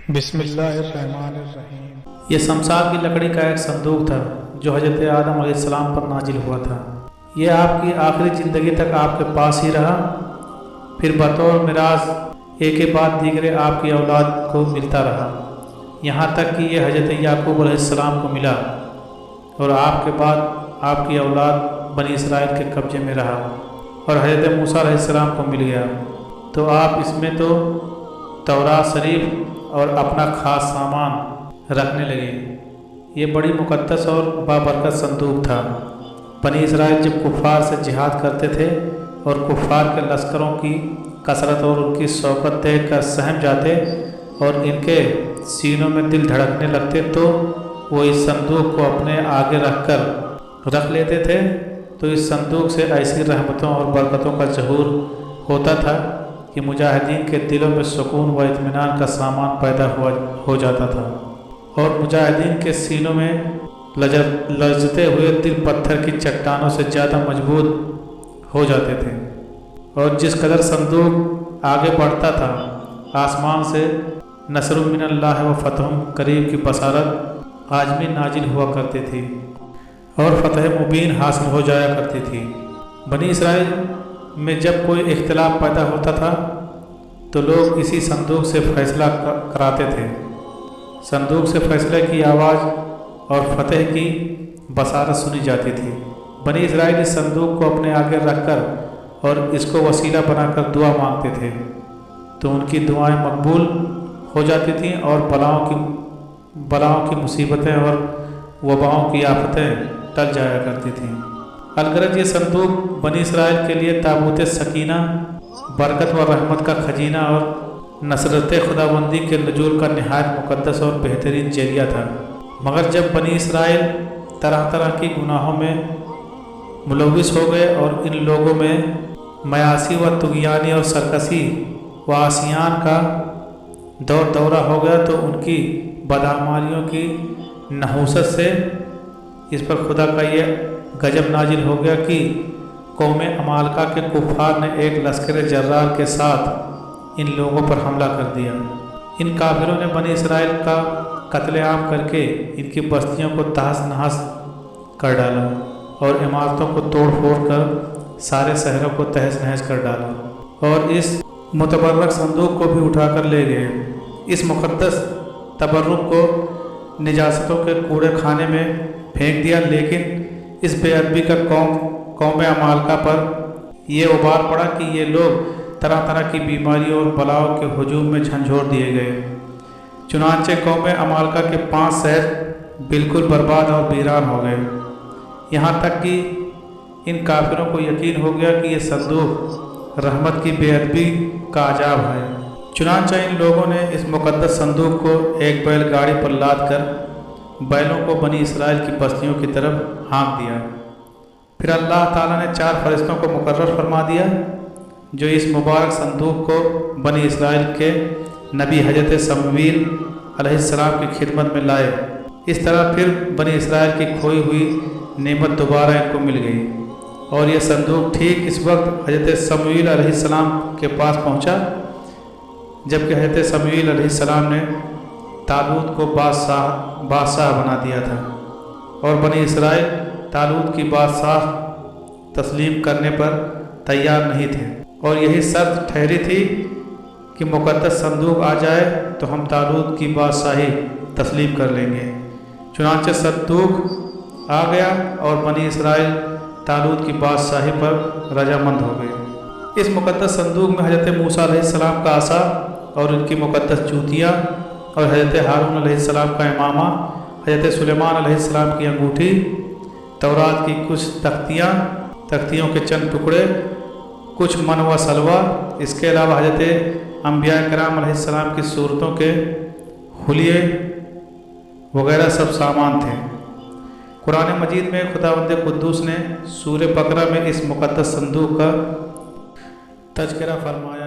بسم اللہ الرحمن الرحیم۔ یہ شمشاد کی لکڑی کا ایک صندوق تھا جو حضرت آدم علیہ السلام پر نازل ہوا تھا۔ یہ آپ کی آخری زندگی تک آپ کے پاس ہی رہا، پھر بطور میراث ایک کے بعد دیگرے آپ کی اولاد کو ملتا رہا، یہاں تک کہ یہ حضرت یعقوب علیہ السلام کو ملا اور آپ کے بعد آپ کی اولاد بنی اسرائیل کے قبضے میں رہا اور حضرت موسیٰ علیہ السلام کو مل گیا، تو آپ اس میں تو تورات شریف اور اپنا خاص سامان رکھنے لگے۔ یہ بڑی مقدس اور بابرکت صندوق تھا۔ بنی اسرائیل جب کفار سے جہاد کرتے تھے اور کفار کے لشکروں کی کثرت اور ان کی شوکت دیکھ کر سہم جاتے اور ان کے سینوں میں دل دھڑکنے لگتے تو وہ اس صندوق کو اپنے آگے رکھ لیتے تھے، تو اس صندوق سے ایسی رحمتوں اور برکتوں کا ظہور ہوتا تھا کہ مجاہدین کے دلوں میں سکون و اطمینان کا سامان پیدا ہو جاتا تھا اور مجاہدین کے سینوں میں لرزتے ہوئے دل پتھر کی چٹانوں سے زیادہ مضبوط ہو جاتے تھے۔ اور جس قدر صندوق آگے بڑھتا تھا، آسمان سے نصر من اللہ و فتح قریب کی بشارت عاجمی نازل ہوا کرتی تھی اور فتح مبین حاصل ہو جایا کرتی تھی۔ بنی اسرائیل میں جب کوئی اختلاف پیدا ہوتا تھا تو لوگ اسی صندوق سے فیصلہ کراتے تھے۔ صندوق سے فیصلے کی آواز اور فتح کی بشارت سنی جاتی تھی۔ بنی اسرائیل اس صندوق کو اپنے آگے رکھ کر اور اس کو وسیلہ بنا کر دعا مانگتے تھے تو ان کی دعائیں مقبول ہو جاتی تھیں اور بلاؤں کی مصیبتیں اور وباؤں کی آفتیں ٹل جایا کرتی تھیں۔ الغرض یہ صندوق بنی اسرائیل کے لیے تابوت سکینہ، برکت و رحمت کا خزینہ اور نصرت خداوندی کے نزول کا نہایت مقدس اور بہترین ذریعہ تھا۔ مگر جب بنی اسرائیل طرح طرح کی گناہوں میں ملوث ہو گئے اور ان لوگوں میں میاسی و طغیانی اور سرکشی و عصیان کا دورہ ہو گیا تو ان کی بدعمالیوں کی نحوست سے اس پر خدا کا یہ غضب نازل ہو گیا کہ قوم عمالقہ کے کفار نے ایک لشکر جرار کے ساتھ ان لوگوں پر حملہ کر دیا۔ ان کافروں نے بنی اسرائیل کا قتل عام کر کے ان کی بستیوں کو تہس نہس کر ڈالا اور عمارتوں کو توڑ پھوڑ کر سارے شہروں کو تہس نہس کر ڈالا اور اس متبرک صندوق کو بھی اٹھا کر لے گئے۔ اس مقدس تبرک کو نجاستوں کے کوڑے خانے میں پھینک دیا، لیکن اس بے ادبی کا قوم عمالقہ پر یہ ابار پڑا کہ یہ لوگ طرح طرح کی بیماریوں اور بلاؤں کے ہجوم میں جھنجھوڑ دیے گئے۔ چنانچہ قوم عمالقہ کے 5 شہر بالکل برباد اور ویران ہو گئے، یہاں تک کہ ان کافروں کو یقین ہو گیا کہ یہ صندوق رحمت کی بے ادبی کا عذاب ہے۔ چنانچہ ان لوگوں نے اس مقدس صندوق کو ایک بیل گاڑی پر لاد کر بیلوں کو بنی اسرائیل کی بستیوں کی طرف ہانک دیا۔ پھر اللہ تعالیٰ نے 4 فرشتوں کو مقرر فرما دیا جو اس مبارک صندوق کو بنی اسرائیل کے نبی حضرت سمویل علیہ السلام کی خدمت میں لائے۔ اس طرح پھر بنی اسرائیل کی کھوئی ہوئی نعمت دوبارہ ان کو مل گئی اور یہ صندوق ٹھیک اس وقت حضرت سمویل علیہ السلام کے پاس پہنچا جبکہ حضرت سمویل علیہ السلام نے طالوت کو بادشاہ بنا دیا تھا اور بنی اسرائیل طالوت کی بادشاہ تسلیم کرنے پر تیار نہیں تھے اور یہی شرط ٹھہری تھی کہ مقدس صندوق آ جائے تو ہم طالوت کی بادشاہی تسلیم کر لیں گے۔ چنانچہ صندوق آ گیا اور بنی اسرائیل طالوت کی بادشاہی پر رضامند ہو گئے۔ اس مقدس صندوق میں حضرت موسیٰ علیہ السلام کا عصا اور ان کی مقدس جوتیاں اور حضرت ہارون علیہ السلام کا امامہ، حضرت سلیمان علیہ السلام کی انگوٹھی، تورات کی کچھ تختیوں کے چند ٹکڑے، کچھ من و سلوہ، اس کے علاوہ حضرت انبیاء کرام علیہ السلام کی صورتوں کے حلیے وغیرہ سب سامان تھے۔ قرآن مجید میں خداوند قدوس نے سورہ بقرہ میں اس مقدس صندوق کا تذکرہ فرمایا